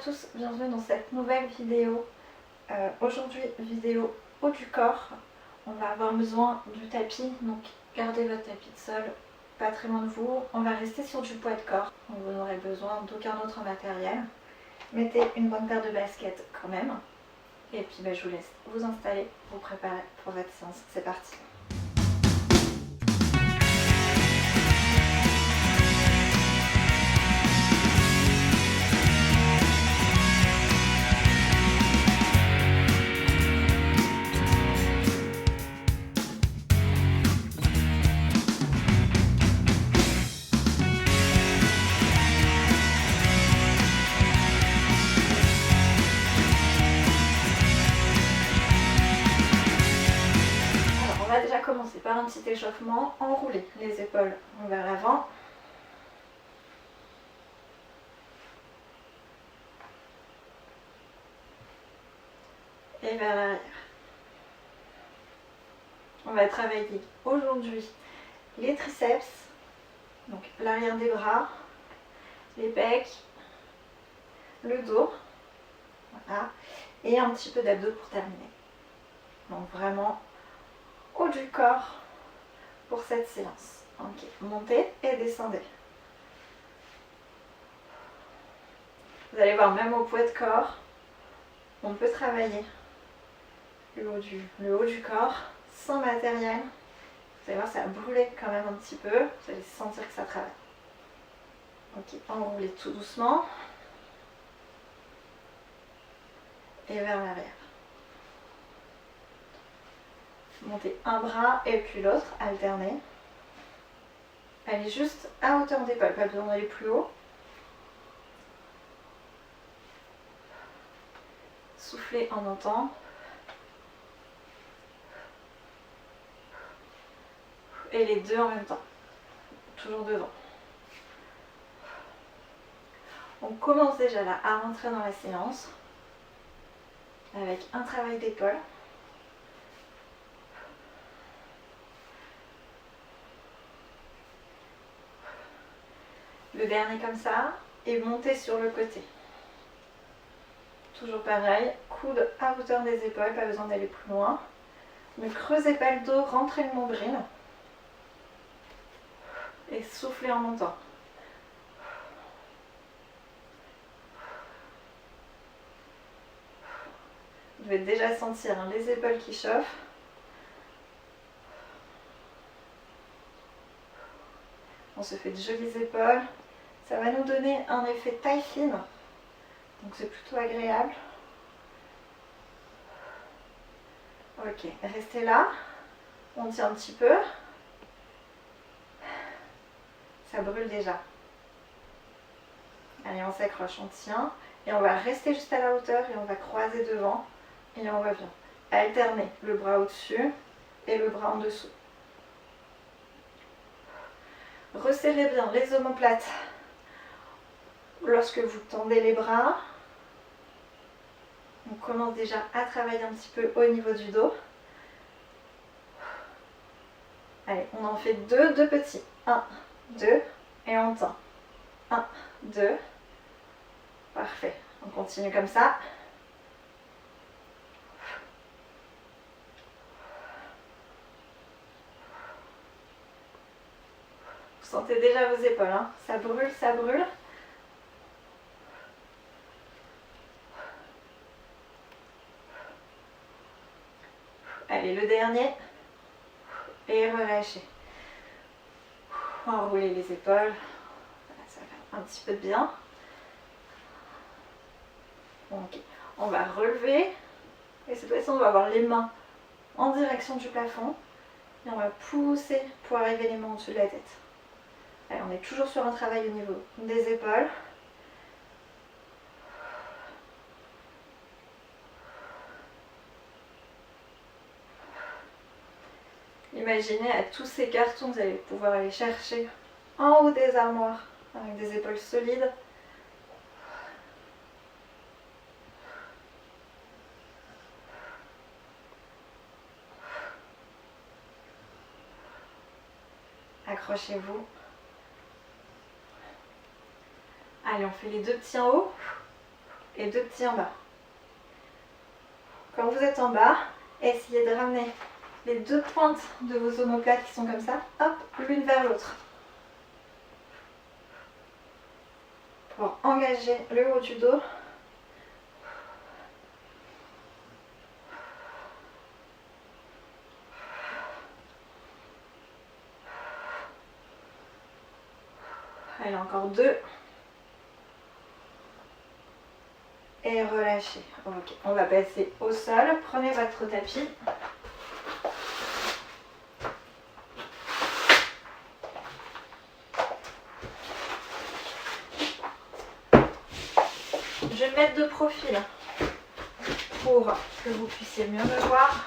tous, bienvenue dans cette nouvelle vidéo. Aujourd'hui, vidéo haut du corps. On va avoir besoin du tapis, donc gardez votre tapis de sol pas très loin de vous. On va rester sur du poids de corps, donc vous n'aurez besoin d'aucun autre matériel. Mettez une bonne paire de baskets quand même. Et puis je vous laisse vous installer, vous préparer pour votre séance. C'est parti. On va déjà commencer par un petit échauffement. Enroulez les épaules vers l'avant. Et vers l'arrière. On va travailler aujourd'hui les triceps, donc l'arrière des bras, les pecs, le dos, voilà, et un petit peu d'abdos pour terminer. Donc vraiment haut du corps pour cette séance. Ok, montez et descendez. Vous allez voir, même au poids de corps, on peut travailler le haut du corps sans matériel. Vous allez voir, ça va brûler quand même un petit peu. Vous allez sentir que ça travaille. Ok, enroulez tout doucement. Et vers l'arrière. Montez un bras et puis l'autre, alternez. Allez juste à hauteur d'épaule, pas besoin d'aller plus haut. Soufflez en montant. Et les deux en même temps. Toujours devant. On commence déjà là à rentrer dans la séance avec un travail d'épaule. Le dernier comme ça et montez sur le côté. Toujours pareil, coude à hauteur des épaules, pas besoin d'aller plus loin. Ne creusez pas le dos, rentrez le nombril. Et soufflez en montant. Vous devez déjà sentir les épaules qui chauffent. On se fait de jolies épaules. Ça va nous donner un effet taille fine. Donc c'est plutôt agréable. Ok, restez là. On tient un petit peu. Ça brûle déjà. Allez, on s'accroche, on tient. Et on va rester juste à la hauteur et on va croiser devant. Et on revient. Alternez le bras au-dessus et le bras en dessous. Resserrez bien les omoplates lorsque vous tendez les bras. On commence déjà à travailler un petit peu au niveau du dos. Allez, on en fait deux petits. 1, 2, et on tend. 1, 2. Parfait. On continue comme ça. Vous sentez déjà vos épaules, hein? Ça brûle, ça brûle. Allez, le dernier. Et relâchez. Enroulez les épaules. Voilà, ça va faire un petit peu de bien. Ok. On va relever. Et cette fois-ci, on va avoir les mains en direction du plafond. Et on va pousser pour arriver les mains au-dessus de la tête. Allez, on est toujours sur un travail au niveau des épaules. Imaginez à tous ces cartons, vous allez pouvoir aller chercher en haut des armoires avec des épaules solides. Accrochez-vous. Allez, on fait les deux petits en haut. et 2 petits en bas. Quand vous êtes en bas, essayez de ramener les 2 pointes de vos omoplates qui sont comme ça, hop, l'une vers l'autre. Pour engager le haut du dos. Allez, encore 2. Et relâchez. Ok, on va passer au sol. Prenez votre tapis. Je vais me mettre de profil pour que vous puissiez mieux me voir.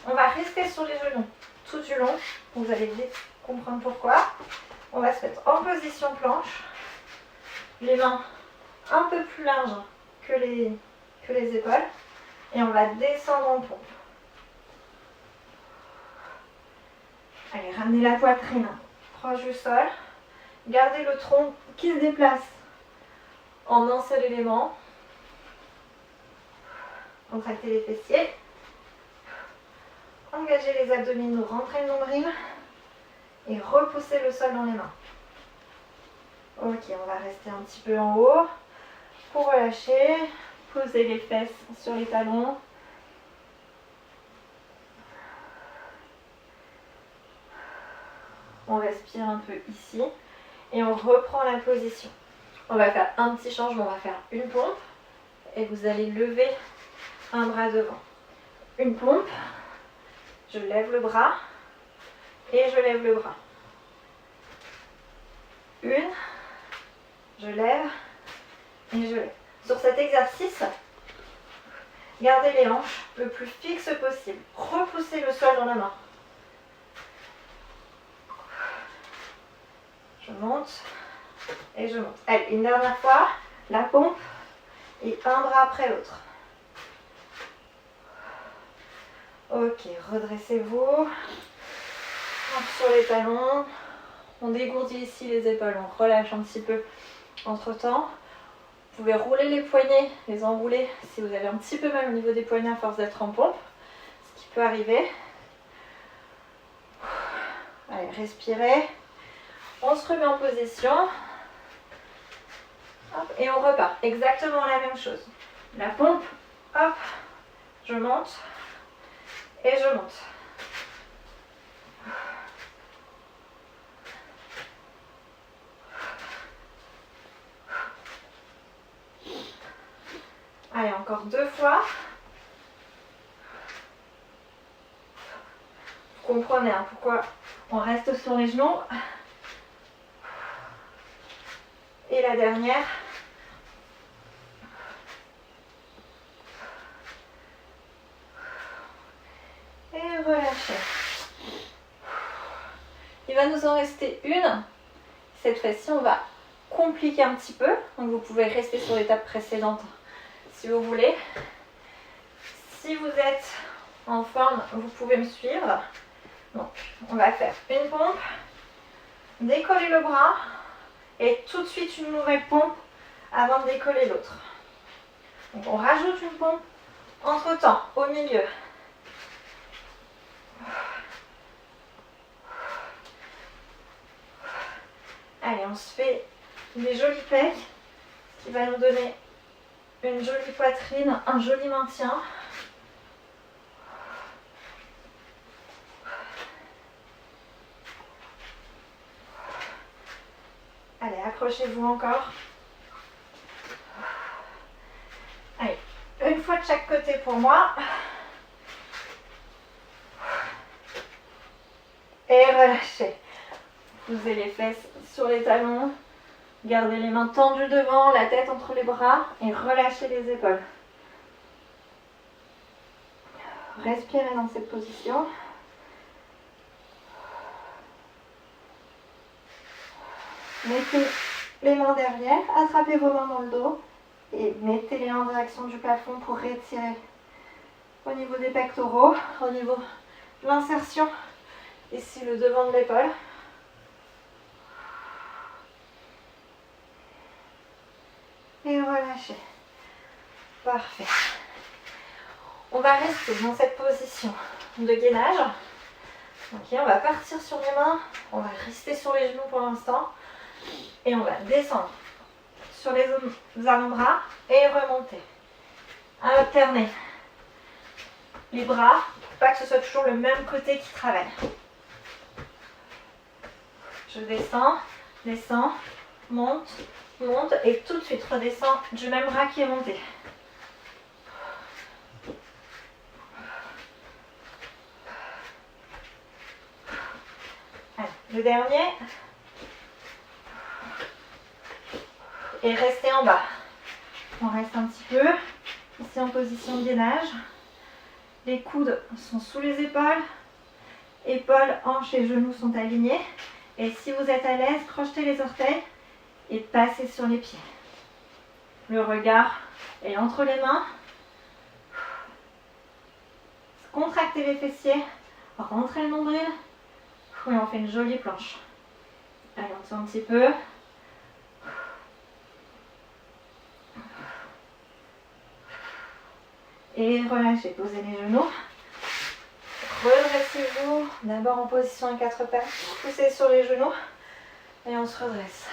On va rester sur les genoux tout du long. Vous allez vite comprendre pourquoi. On va se mettre en position planche. Les mains un peu plus larges que les épaules. Et on va descendre en pompe. Allez, ramenez la poitrine proche du sol. Gardez le tronc qui se déplace en un seul élément. Contractez les fessiers. Engagez les abdominaux, rentrez le nombril. Et repoussez le sol dans les mains. Ok, on va rester un petit peu en haut. Pour relâcher, posez les fesses sur les talons. On respire un peu ici. Et on reprend la position. On va faire un petit changement, on va faire une pompe. Et vous allez lever un bras devant. Une pompe. Je lève le bras. Et je lève le bras. Une. Je lève. Et je lève. Sur cet exercice, gardez les hanches le plus fixe possible. Repoussez le sol dans la main. Je monte et je monte. Allez, une dernière fois, la pompe et un bras après l'autre. Ok, redressez-vous. Sur les talons. On dégourdit ici les épaules, on relâche un petit peu entre-temps. Vous pouvez rouler les poignets, les enrouler si vous avez un petit peu mal au niveau des poignets à force d'être en pompe, ce qui peut arriver. Allez, respirez. On se remet en position. Hop, et on repart. Exactement la même chose. La pompe, hop, je monte et je monte. Allez, encore 2 fois. Vous comprenez pourquoi on reste sur les genoux. Et la dernière. Et relâchez. Il va nous en rester une. Cette fois-ci, on va compliquer un petit peu. Donc vous pouvez rester sur l'étape précédente si vous voulez. Si vous êtes en forme, vous pouvez me suivre. Donc, on va faire une pompe, décoller le bras et tout de suite une nouvelle pompe avant de décoller l'autre. Donc, on rajoute une pompe entre-temps, au milieu. Allez, on se fait des jolis pecs, ce qui va nous donner une jolie poitrine, un joli maintien. Allez, accrochez-vous encore. Allez, une fois de chaque côté pour moi. Et relâchez. Posez les fesses sur les talons. Gardez les mains tendues devant, la tête entre les bras et relâchez les épaules. Respirez dans cette position. Mettez les mains derrière, attrapez vos mains dans le dos et mettez-les en direction du plafond pour retirer au niveau des pectoraux, au niveau de l'insertion, ici le devant de l'épaule. Et relâchez. Parfait. On va rester dans cette position de gainage. Ok, on va partir sur les mains. On va rester sur les genoux pour l'instant. Et on va descendre sur les avant-bras et remonter. Alterner les bras, pour pas que ce soit toujours le même côté qui travaille. Je descends, descends, monte, monte et tout de suite redescends du même bras qui est monté. Allez, le dernier. Et restez en bas. On reste un petit peu. Ici en position de gainage. Les coudes sont sous les épaules. Épaules, hanches et genoux sont alignés. Et si vous êtes à l'aise, crochetez les orteils et passez sur les pieds. Le regard est entre les mains. Contractez les fessiers. Rentrez le nombril. Et on fait une jolie planche. Allez, on tourne un petit peu. Et relâchez, posez les genoux. Redressez-vous, d'abord en position à quatre pattes, poussez sur les genoux et on se redresse.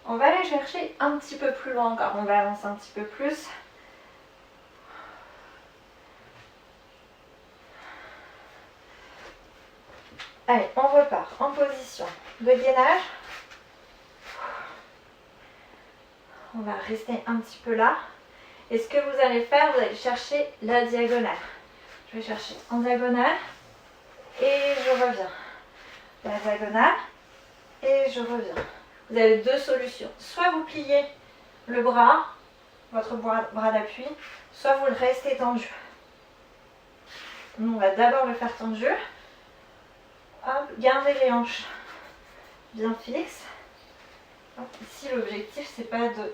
On va aller chercher un petit peu plus loin encore, on va avancer un petit peu plus. Allez, on repart en position de gainage. On va rester un petit peu là. Et ce que vous allez faire, vous allez chercher la diagonale. Je vais chercher en diagonale et je reviens. La diagonale et je reviens. Vous avez deux solutions. Soit vous pliez le bras, votre bras d'appui, soit vous le restez tendu. Nous, on va d'abord le faire tendu. Hop, gardez les hanches bien fixes. Hop, ici, l'objectif, c'est pas de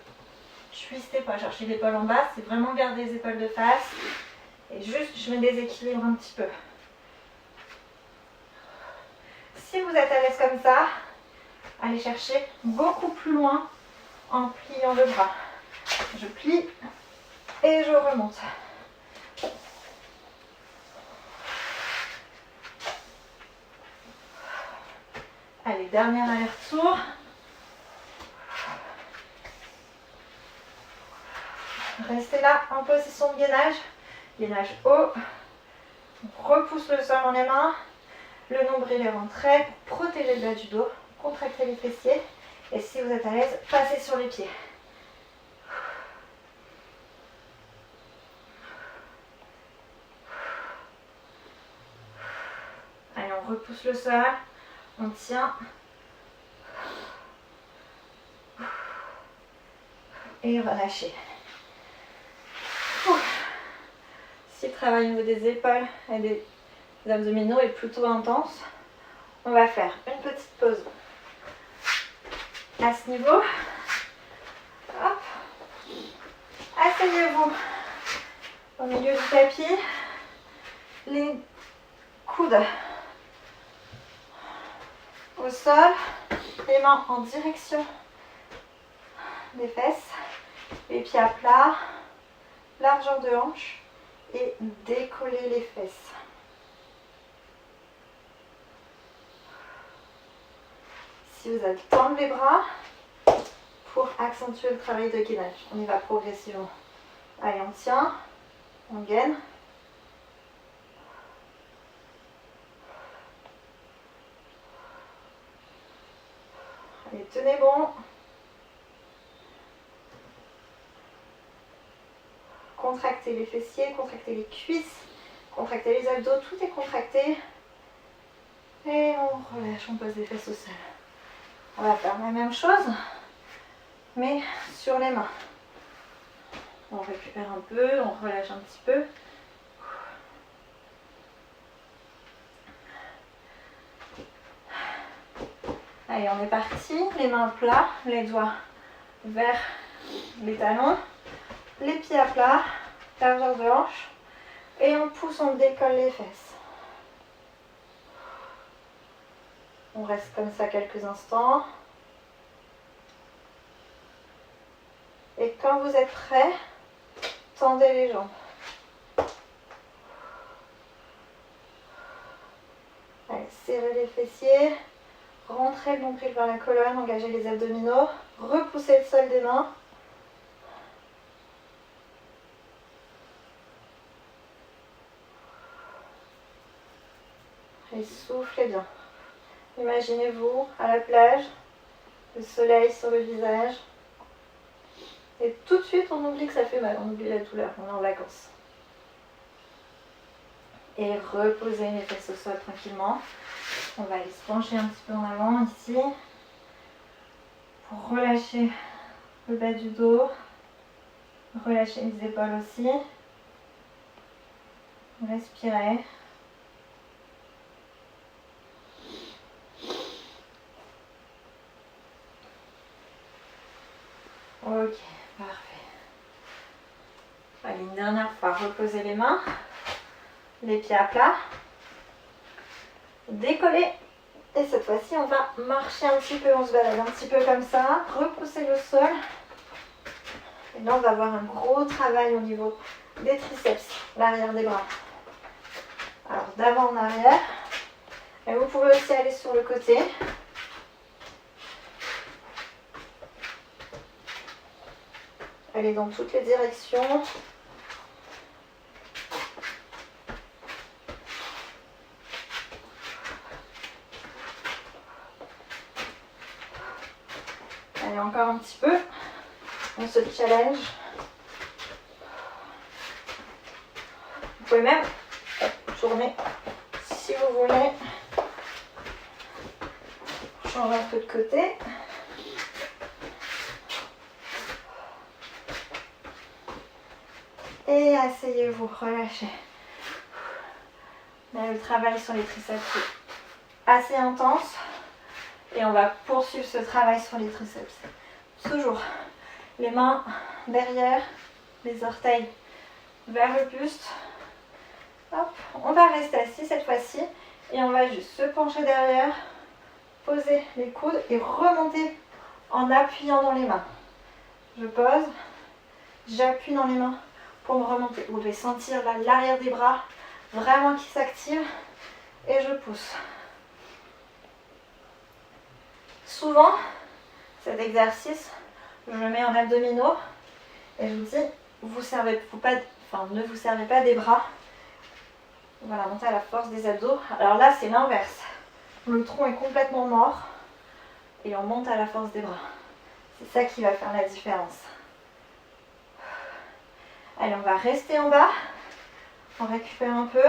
twister, pas chercher l'épaule en bas, c'est vraiment garder les épaules de face. Et juste, je me déséquilibre un petit peu. Si vous êtes à l'aise comme ça, allez chercher beaucoup plus loin en pliant le bras. Je plie et je remonte. Allez, dernier aller-retour. Restez là en position de gainage. Gainage haut. On repousse le sol dans les mains. Le nombril est rentré pour protéger le bas du dos. Contractez les fessiers. Et si vous êtes à l'aise, passez sur les pieds. Allez, on repousse le sol. On tient. Et relâchez. Si le travail au niveau des épaules et des abdominaux est plutôt intense, on va faire une petite pause à ce niveau. Hop. Asseyez-vous au milieu du tapis, les coudes au sol, les mains en direction des fesses, les pieds à plat, largeur de hanche et décoller les fesses. Si vous avez tendre les bras pour accentuer le travail de gainage, on y va progressivement. Allez, on tient, on gaine. Allez, tenez bon. Contractez les fessiers, contractez les cuisses, contractez les abdos, tout est contracté. Et on relâche, on pose les fesses au sol. On va faire la même chose, mais sur les mains. On récupère un peu, on relâche un petit peu. Allez, on est parti. Les mains à plat, les doigts vers les talons, les pieds à plat, largeur de hanche. Et on pousse, on décolle les fesses. On reste comme ça quelques instants. Et quand vous êtes prêts, tendez les jambes. Allez, serrez les fessiers, rentrez le nombril vers la colonne, engagez les abdominaux, repoussez le sol des mains. Et soufflez bien. Imaginez-vous à la plage, le soleil sur le visage. Et tout de suite, on oublie que ça fait mal, on oublie la douleur, on est en vacances. Et reposez les fesses au sol tranquillement. On va aller se pencher un petit peu en avant ici. Pour relâcher le bas du dos. Relâchez les épaules aussi. Respirez. Ok, parfait. Allez, une dernière fois, reposez les mains. Les pieds à plat. Décollez. Et cette fois-ci, on va marcher un petit peu, on se balade un petit peu comme ça. Repoussez le sol. Et là, on va avoir un gros travail au niveau des triceps, l'arrière des bras. Alors, d'avant en arrière. Et vous pouvez aussi aller sur le côté. Allez dans toutes les directions. Allez, encore un petit peu. On se challenge. Vous pouvez même tourner si vous voulez. Changer un peu de côté. Et asseyez-vous, relâchez. Là, le travail sur les triceps est assez intense. Et on va poursuivre ce travail sur les triceps. Toujours les mains derrière, les orteils vers le buste. Hop, on va rester assis cette fois-ci. Et on va juste se pencher derrière, poser les coudes et remonter en appuyant dans les mains. Je pose, j'appuie dans les mains pour me remonter. Vous devez sentir l'arrière des bras vraiment qui s'active et je pousse. Souvent, cet exercice, je le mets en abdominaux et je vous dis, ne vous servez pas des bras. Voilà, montez à la force des abdos. Alors là, c'est l'inverse. Le tronc est complètement mort et on monte à la force des bras. C'est ça qui va faire la différence. Allez, on va rester en bas. On récupère un peu.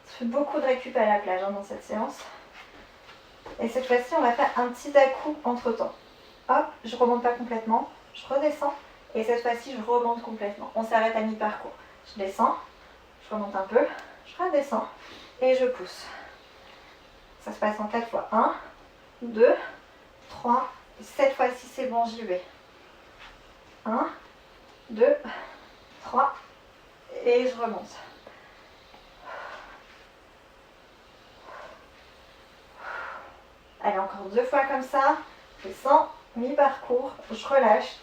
Je fais beaucoup de récup à la plage dans cette séance. Et cette fois-ci, on va faire un petit à-coup entre temps. Hop, je ne remonte pas complètement. Je redescends. Et cette fois-ci, je remonte complètement. On s'arrête à mi-parcours. Je descends. Je remonte un peu. Je redescends. Et je pousse. Ça se passe en 4 fois. 1, 2, 3. Et cette fois-ci, c'est bon, j'y vais. 1, 2, 3. Et je remonte. Allez, encore 2 fois comme ça. Je descends, mi-parcours, je relâche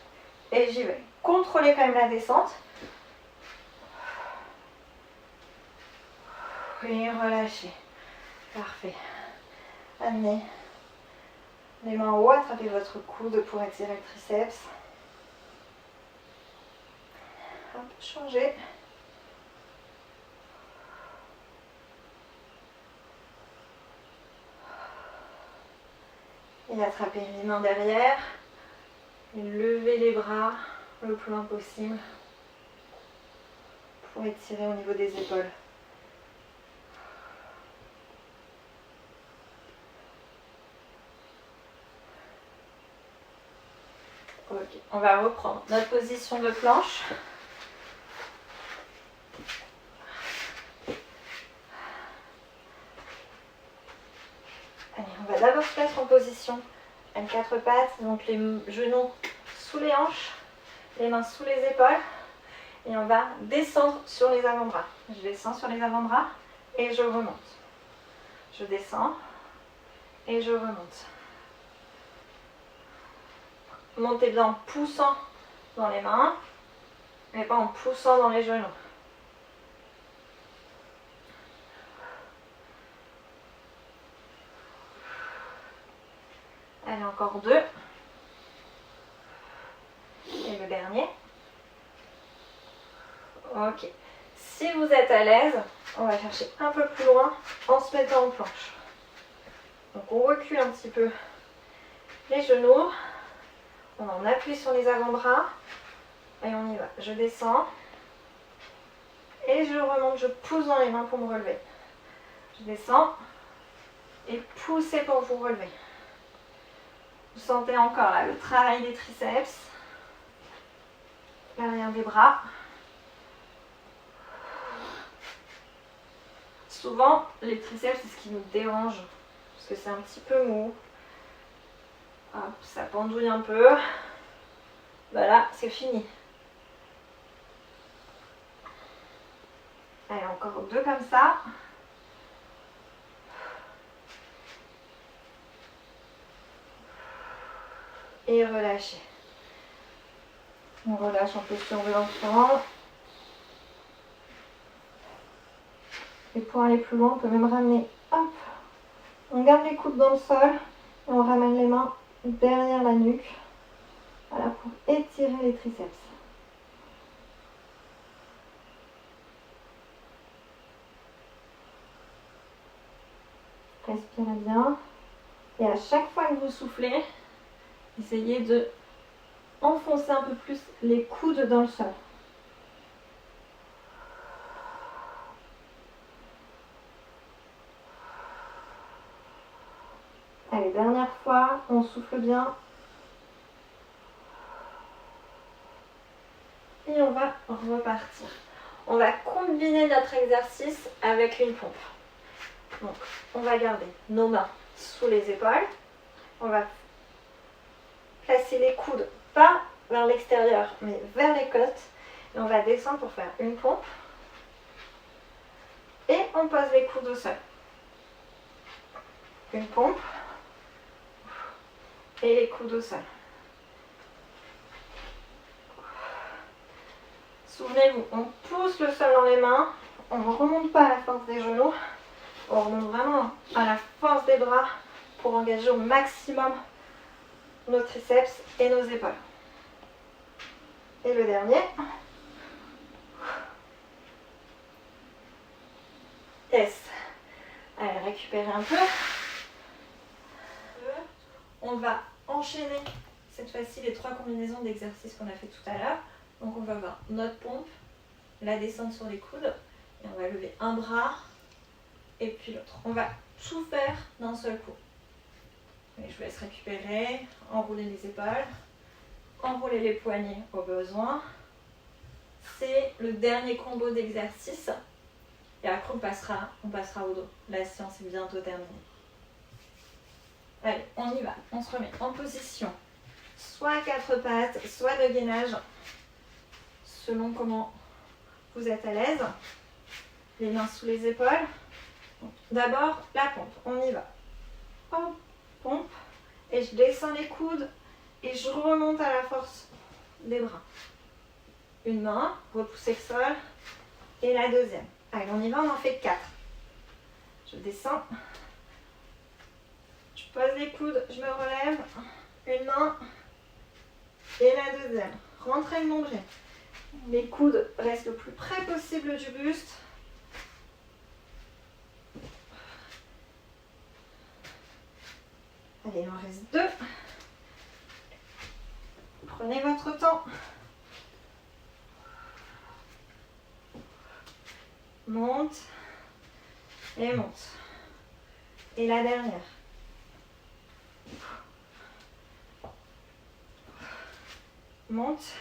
et j'y vais. Contrôlez quand même la descente. Et relâchez. Parfait. Amenez les mains en haut, attrapez votre coude pour étirer le triceps. Hop, changez. Et attrapez les mains derrière. Et levez les bras le plus loin possible pour étirer au niveau des épaules. Ok, on va reprendre notre position de planche. Allez, on va d'abord se mettre en position L4 pattes, donc les genoux sous les hanches, les mains sous les épaules. Et on va descendre sur les avant-bras. Je descends sur les avant-bras et je remonte. Je descends et je remonte. montez bien en poussant dans les mains, mais pas en poussant dans les genoux. Allez, encore 2. Et le dernier. Ok. Si vous êtes à l'aise, on va chercher un peu plus loin en se mettant en planche. Donc on recule un petit peu les genoux. On appuie sur les avant-bras. Et on y va. Je descends. Et je remonte, je pousse dans les mains pour me relever. Je descends. Et poussez pour vous relever. Vous sentez encore là le travail des triceps. L'arrière des bras. Souvent, les triceps, c'est ce qui nous dérange. Parce que c'est un petit peu mou. Hop, ça pendouille un peu. Voilà, c'est fini. Allez, encore 2 comme ça. Et relâchez. On relâche en posture de l'enfant. Et pour aller plus loin, on peut même ramener, hop, on garde les coudes dans le sol et on ramène les mains derrière la nuque. Voilà, pour étirer les triceps. Respirez bien. Et à chaque fois que vous soufflez, essayez de enfoncer un peu plus les coudes dans le sol. Allez, dernière fois, on souffle bien. Et on va repartir. On va combiner notre exercice avec une pompe. Donc, on va garder nos mains sous les épaules. On va placer les coudes, pas vers l'extérieur, mais vers les côtes. Et on va descendre pour faire une pompe. Et on pose les coudes au sol. Une pompe. Et les coudes au sol. Souvenez-vous, on pousse le sol dans les mains. On ne remonte pas à la force des genoux. On remonte vraiment à la force des bras pour engager au maximum nos triceps et nos épaules. Et le dernier. Yes. Allez, récupérez un peu. On va enchaîner cette fois-ci les 3 combinaisons d'exercices qu'on a fait tout à l'heure. Donc on va avoir notre pompe, la descente sur les coudes, et on va lever un bras et puis l'autre. On va tout faire d'un seul coup. Et je vous laisse récupérer, enrouler les épaules, enrouler les poignets au besoin. C'est le dernier combo d'exercices. Et après on passera au dos. La séance est bientôt terminée. Allez, on y va. On se remet en position. Soit 4 pattes, soit de gainage. Selon comment vous êtes à l'aise. Les mains sous les épaules. D'abord, la pompe. On y va. Hop, pompe. Et je descends les coudes. Et je remonte à la force des bras. Une main, repoussez le sol. Et la deuxième. Allez, on y va, on en fait 4. Je descends. Je pose les coudes, je me relève. Une main. Et la deuxième. Rentrez le nombril. Les coudes restent le plus près possible du buste. Allez, il en reste 2. Prenez votre temps. Monte. Et monte. Et la dernière. Monte.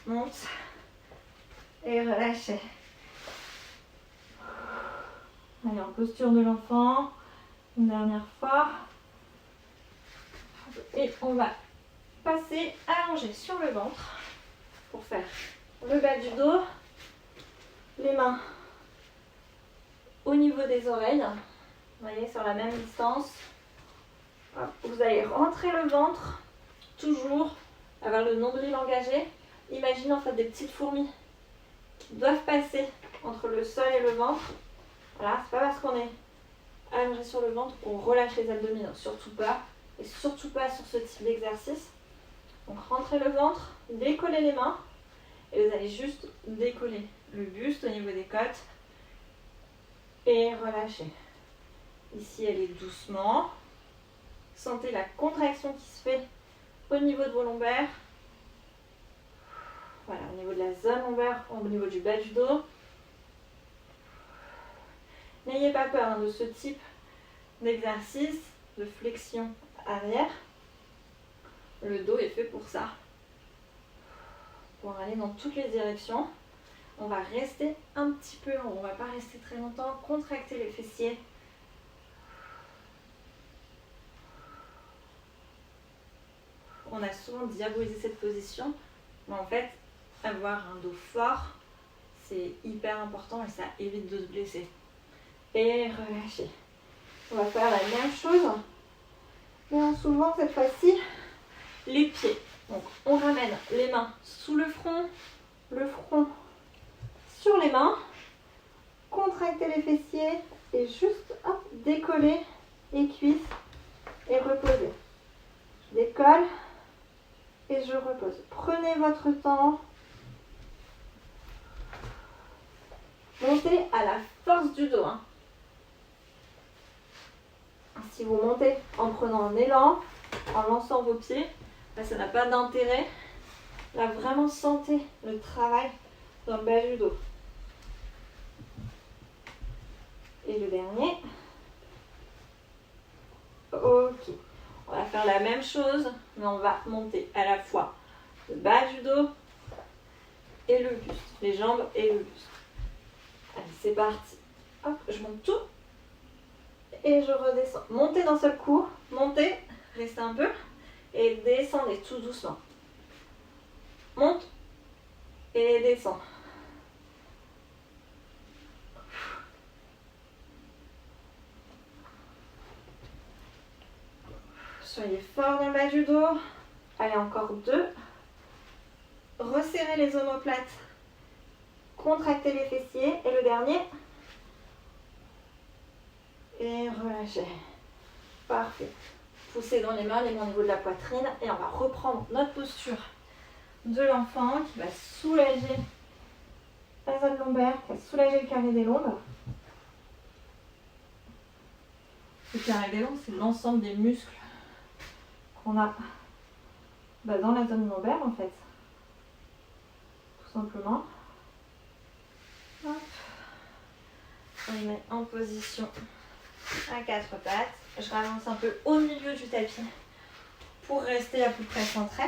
Monte. Et relâchez. Allez, en posture de l'enfant. Une dernière fois. Et on va passer allongé sur le ventre pour faire le bas du dos. Les mains au niveau des oreilles. Vous voyez, sur la même distance. Hop, vous allez rentrer le ventre toujours avoir le nombril engagé. Imaginez en fait des petites fourmis qui doivent passer entre le sol et le ventre. Voilà, c'est pas parce qu'on est allongé sur le ventre qu'on relâche les abdominaux, surtout pas. Et surtout pas sur ce type d'exercice. Donc rentrez le ventre, décollez les mains et vous allez juste décoller le buste au niveau des côtes et relâchez. Ici, allez doucement. Sentez la contraction qui se fait au niveau de vos lombaires. Voilà, au niveau de la zone lombaire, au niveau du bas du dos. N'ayez pas peur de ce type d'exercice de flexion arrière. Le dos est fait pour ça. Pour aller dans toutes les directions. On va rester un petit peu, on ne va pas rester très longtemps. Contractez les fessiers. On a souvent diabolisé cette position, mais en fait, avoir un dos fort, c'est hyper important et ça évite de se blesser. Et relâchez. On va faire la même chose, mais en soulevant cette fois-ci les pieds. Donc on ramène les mains sous le front sur les mains, contractez les fessiers et juste hop, décoller les cuisses et reposer. Je décolle et je repose. Prenez votre temps. Montez à la force du dos. Si vous montez en prenant un élan, en lançant vos pieds, là, ça n'a pas d'intérêt. Là, vraiment sentez le travail dans le bas du dos. Et le dernier. Ok. On va faire la même chose, mais on va monter à la fois le bas du dos et le buste. Les jambes et le buste. Allez, c'est parti. Hop, je monte tout. Et je redescends. Montez d'un seul coup. Montez, restez un peu. Et descendez tout doucement. Monte et descend. Soyez fort dans le bas du dos. Allez, encore 2. Resserrez les omoplates. Contractez les fessiers. Et le dernier. Et relâchez. Parfait. Poussez dans les mains au niveau de la poitrine. Et on va reprendre notre posture de l'enfant qui va soulager la zone lombaire, qui va soulager le carré des lombes. Le carré des lombes, c'est l'ensemble des muscles qu'on a dans la zone lombaire en fait. Tout simplement. Hop. On les met en position à 4 pattes. Je ravance un peu au milieu du tapis pour rester à peu près centré.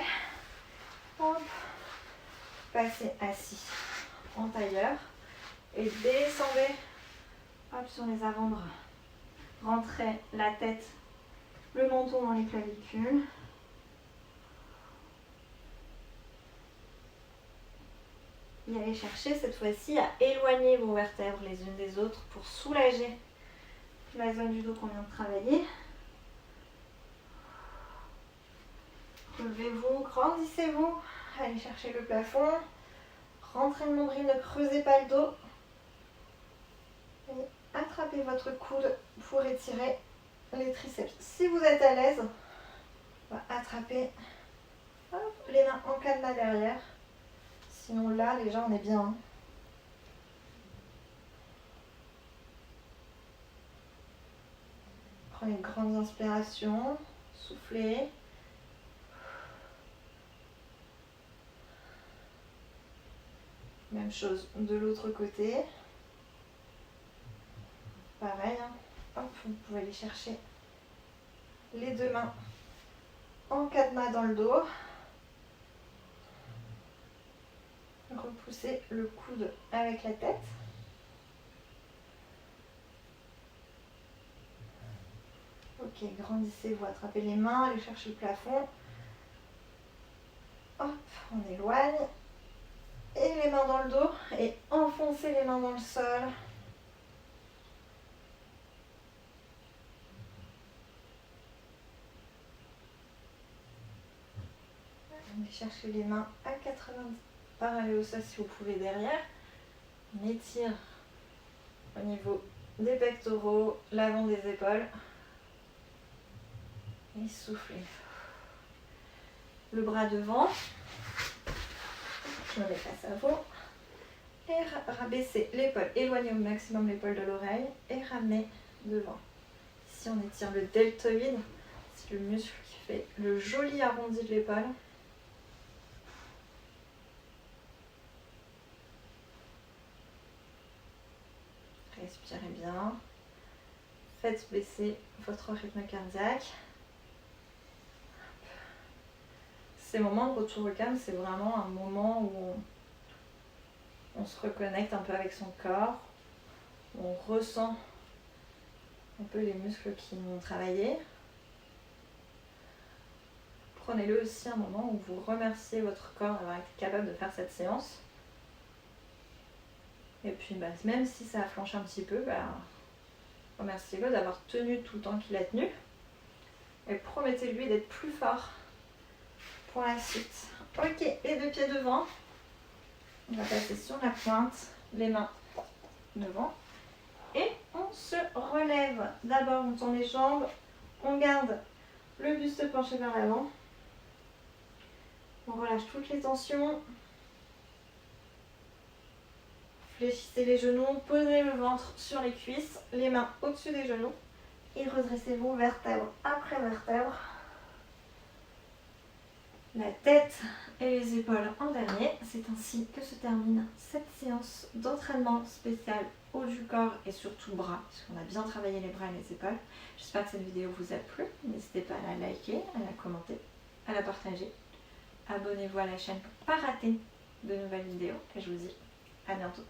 Hop. Passez assis en tailleur et descendez hop, sur les avant-bras. Rentrez la tête, le menton dans les clavicules. Et allez chercher cette fois-ci à éloigner vos vertèbres les unes des autres pour soulager la zone du dos qu'on vient de travailler. Relevez-vous, grandissez-vous. Allez chercher le plafond. Rentrez le nombril, ne creusez pas le dos. Et attrapez votre coude pour étirer les triceps. Si vous êtes à l'aise, on va attraper les mains en cadenas derrière. Sinon là, déjà, on est bien. Prenez une grande inspiration. Soufflez. Même chose de l'autre côté. Pareil. Hop, vous pouvez aller chercher les deux mains en cadenas dans le dos. Repoussez le coude avec la tête. Ok, grandissez-vous, attrapez les mains, allez chercher le plafond. Hop, on éloigne. Et les mains dans le dos et enfoncez les mains dans le sol. Allez chercher les mains à 80 parallèles au sol si vous pouvez derrière. On étire au niveau des pectoraux, l'avant des épaules. Et soufflez. Le bras devant. Je me mets face à vous. Et rabaissez l'épaule. Éloignez au maximum l'épaule de l'oreille. Et ramenez devant. Ici, on étire le deltoïde. C'est le muscle qui fait le joli arrondi de l'épaule. Respirez bien. Faites baisser votre rythme cardiaque. Ces moments de retour au calme, c'est vraiment un moment où on se reconnecte un peu avec son corps. On ressent un peu les muscles qui ont travaillé. Prenez-le aussi un moment où vous remerciez votre corps d'avoir été capable de faire cette séance. Et puis même si ça a flanché un petit peu, remerciez-le d'avoir tenu tout le temps qu'il a tenu. Et promettez-lui d'être plus fort pour la suite. Ok, les deux pieds devant. On va passer sur la pointe, les mains devant. Et on se relève. D'abord, on tend les jambes. On garde le buste penché vers l'avant. On relâche toutes les tensions. Fléchissez les genoux, posez le ventre sur les cuisses, les mains au-dessus des genoux et redressez-vous vertèbre après vertèbre. La tête et les épaules en dernier. C'est ainsi que se termine cette séance d'entraînement spécial haut du corps et surtout bras, puisqu'on a bien travaillé les bras et les épaules. J'espère que cette vidéo vous a plu. N'hésitez pas à la liker, à la commenter, à la partager. Abonnez-vous à la chaîne pour ne pas rater de nouvelles vidéos et je vous dis à bientôt.